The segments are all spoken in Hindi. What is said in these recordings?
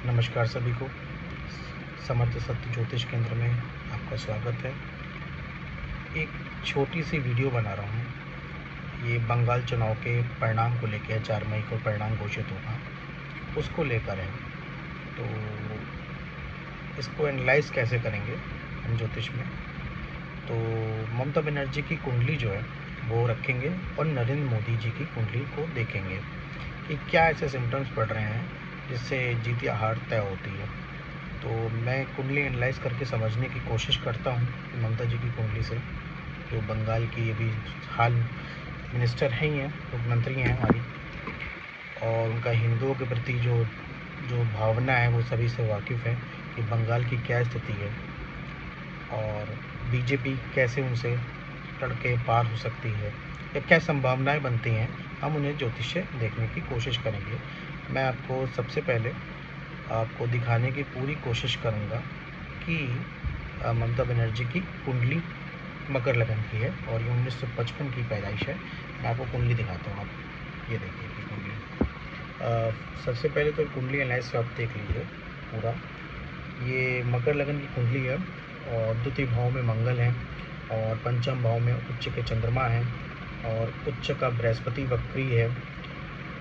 नमस्कार सभी को। समर्थ सत्य ज्योतिष केंद्र में आपका स्वागत है। एक छोटी सी वीडियो बना रहा हूँ। ये बंगाल चुनाव के परिणाम को लेकर है। 4 मई को परिणाम घोषित होगा, उसको लेकर है। तो इसको एनालाइज कैसे करेंगे हम ज्योतिष में। तो ममता बनर्जी की कुंडली जो है वो रखेंगे और नरेंद्र मोदी जी की कुंडली को देखेंगे कि क्या ऐसे सिम्टम्स पड़ रहे हैं जिससे जीत या हार तय होती है। तो मैं कुंडली एनालाइज करके समझने की कोशिश करता हूँ ममता जी की कुंडली से, जो बंगाल की अभी हाल मिनिस्टर हैं ही हैं, मुख्यमंत्री हैं हमारी, और उनका हिंदुओं के प्रति जो जो भावना है वो सभी से वाकिफ़ है कि बंगाल की क्या स्थिति है और बीजेपी कैसे उनसे लड़के पार हो सकती है या क्या संभावनाएं बनती हैं। हम उन्हें ज्योतिष से देखने की कोशिश करेंगे। मैं आपको सबसे पहले आपको दिखाने की पूरी कोशिश करूंगा कि ममता बनर्जी की कुंडली मकर लगन की है और ये 1955 की पैदाइश है। मैं आपको कुंडली दिखाता हूँ। आप ये देखिए कि कुंडली सबसे पहले तो कुंडली एनालाइज आप देख लीजिए पूरा। ये मकर लगन की कुंडली है और द्वितीय भाव में मंगल है और पंचम भाव में उच्च के चंद्रमा है और उच्च का बृहस्पति वक्री है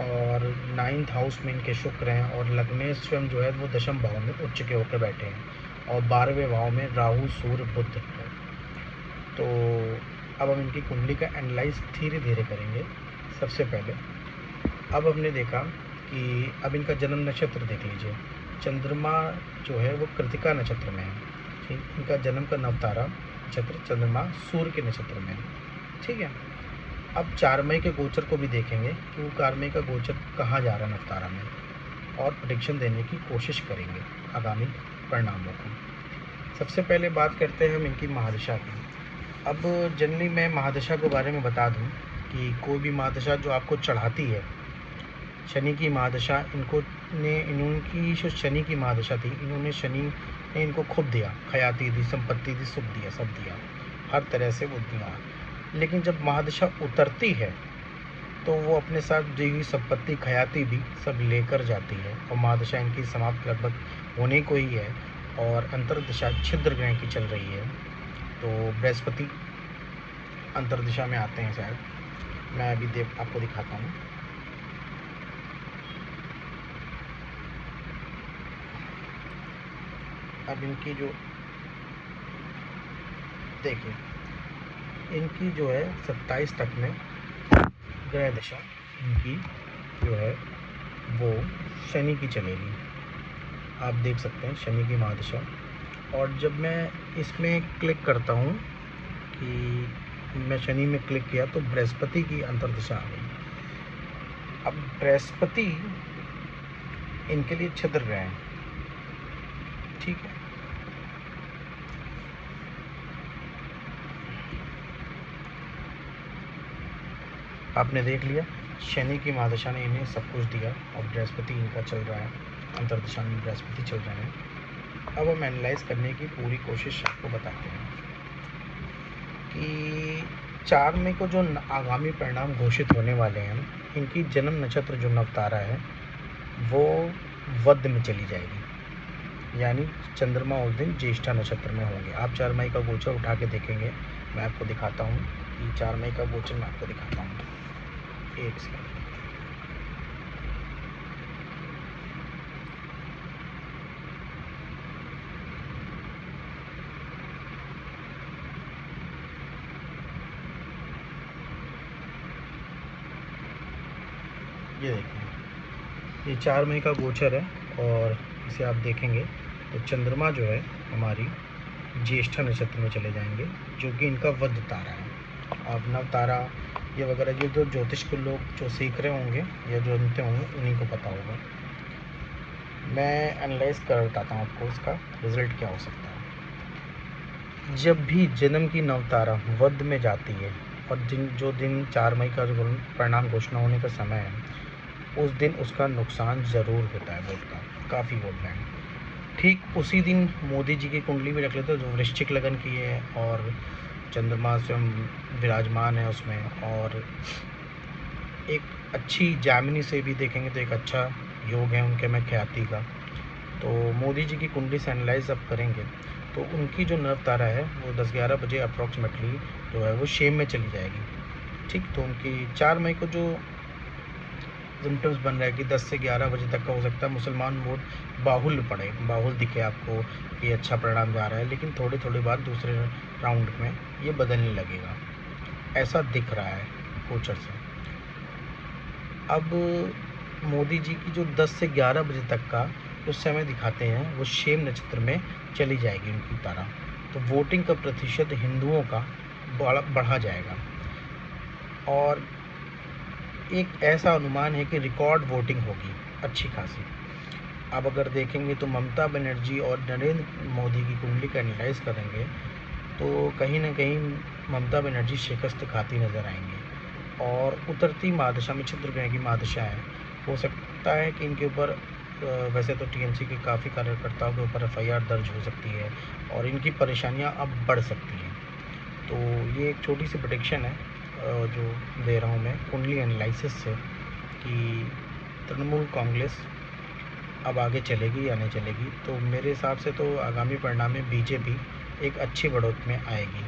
और 9th हाउस में इनके शुक्र हैं और लग्नेश स्वयं जो है वो दशम भाव में उच्च के होकर बैठे हैं और 12वें भाव में राहु सूर्य बुध है। तो अब हम इनकी कुंडली का एनालाइज धीरे धीरे करेंगे। सबसे पहले अब हमने देखा कि अब इनका जन्म नक्षत्र देख लीजिए। चंद्रमा जो है वो कृतिका नक्षत्र में है। ठीक, इनका जन्म का नवतारा नक्षत्र चंद्रमा सूर्य के नक्षत्र में है। ठीक है। अब 4 मई के गोचर को भी देखेंगे कि वो 4 मई का गोचर कहाँ जा रहा है नवतारा में, और प्रेडिक्शन देने की कोशिश करेंगे आगामी परिणामों को। सबसे पहले बात करते हैं हम इनकी महादशा की। अब जनरली मैं महादशा के बारे में बता दूं कि कोई भी महादशा जो आपको चढ़ाती है, शनि की महादशा इनकी जो शनि की महादशा थी, इन्होंने शनि ने इनको खूब दिया, खयाती दी, संपत्ति दी, सुख दिया, सब दिया, हर तरह से वो दिया। लेकिन जब महादशा उतरती है तो वो अपने साथ दी हुई संपत्ति खयाती भी सब लेकर जाती है और महादशा इनकी समाप्त लगभग होने को ही है और अंतर्दशा छिद्र ग्रह की चल रही है। तो बृहस्पति अंतर्दशा में आते हैं शायद। मैं अभी आपको दिखाता हूँ। अब इनकी जो देखिए, इनकी जो है 27 तक में ग्रह दशा इनकी जो है वो शनि की चलेगी। आप देख सकते हैं शनि की महादशा। और जब मैं इसमें क्लिक करता हूँ कि मैं शनि में क्लिक किया तो बृहस्पति की अंतर्दशा आ गई। अब बृहस्पति इनके लिए छिद्र ग्रह है। ठीक है। आपने देख लिया शनि की महादशा ने इन्हें सब कुछ दिया और बृहस्पति इनका चल रहा है, अंतर्दशा में बृहस्पति चल रहे हैं। अब हम एनालाइज करने की पूरी कोशिश आपको बताते हैं कि 4 मई को जो आगामी परिणाम घोषित होने वाले हैं, इनकी जन्म नक्षत्र जो नवतारा है वो वध में चली जाएगी, यानी चंद्रमा उस दिन ज्येष्ठा नक्षत्र में होंगे। आप 4 मई का गोचर उठा के देखेंगे। मैं आपको दिखाता हूँ कि 4 मई का गोचर मैं आपको दिखाता हूँ। एक सेकंड। ये देखिए, ये 4 मई का गोचर है और इसे आप देखेंगे तो चंद्रमा जो है हमारी ज्येष्ठा नक्षत्र में चले जाएंगे, जो कि इनका वध तारा है। अब नव तारा ये वगैरह ये तो ज्योतिष के लोग जो सीख रहे होंगे या जो जानते होंगे उन्हीं को पता होगा। मैं एनालाइज कर बताता हूँ आपको इसका रिजल्ट क्या हो सकता है। जब भी जन्म की नवतारा वध में जाती है और जो दिन 4 मई का जो परिणाम घोषणा होने का समय है, उस दिन उसका नुकसान ज़रूर होता है वोट का, काफ़ी वोट बैंक। ठीक उसी दिन मोदी जी की कुंडली भी रख लेते हैं जो वृश्चिक लगन की है और चंद्रमा स्वयं विराजमान है उसमें, और एक अच्छी जामिनी से भी देखेंगे तो एक अच्छा योग है उनके में ख्याति का। तो मोदी जी की कुंडली से एनालाइज अब करेंगे तो उनकी जो नर्व तारा है वो 10-11 बजे अप्रॉक्सीमेटली जो है वो शेम में चली जाएगी। ठीक, तो उनकी 4 मई को जो सिम्टम्स बन रहा है कि 10 से 11 बजे तक का हो सकता है मुसलमान मोड बाहुल पड़े, बाहुल दिखे आपको कि अच्छा परिणाम जा रहा है, लेकिन थोड़े थोड़े बाद दूसरे राउंड में ये बदलने लगेगा, ऐसा दिख रहा है गोचर से। अब मोदी जी की जो 10 से 11 बजे तक का जो समय दिखाते हैं वो शेम नक्षत्र में चली जाएगी उनकी तारा, तो वोटिंग का प्रतिशत हिंदुओं का बढ़ा जाएगा और एक ऐसा अनुमान है कि रिकॉर्ड वोटिंग होगी अच्छी खासी। अब अगर देखेंगे तो ममता बनर्जी और नरेंद्र मोदी की कुंडली का एनालाइज करेंगे तो कहीं ना कहीं ममता बनर्जी शिकस्त खाती नज़र आएंगी और उतरती महादशा में छिद्र ग्रह की महादशा है, हो सकता है कि इनके ऊपर वैसे तो टीएमसी के काफ़ी कार्यकर्ताओं के ऊपर एफआईआर दर्ज हो सकती है और इनकी परेशानियां अब बढ़ सकती हैं। तो ये एक छोटी सी प्रेडिक्शन है जो दे रहा हूँ मैं कुंडली एनालिसिस से कि तृणमूल कांग्रेस अब आगे चलेगी या नहीं चलेगी। तो मेरे हिसाब से तो आगामी परिणाम में बीजेपी एक अच्छी बढ़ोतरी में आएगी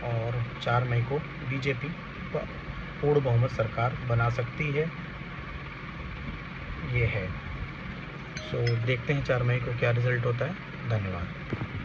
और 4 मई को बीजेपी पूर्ण बहुमत सरकार बना सकती है, ये है। सो देखते हैं 4 मई को क्या रिज़ल्ट होता है। धन्यवाद।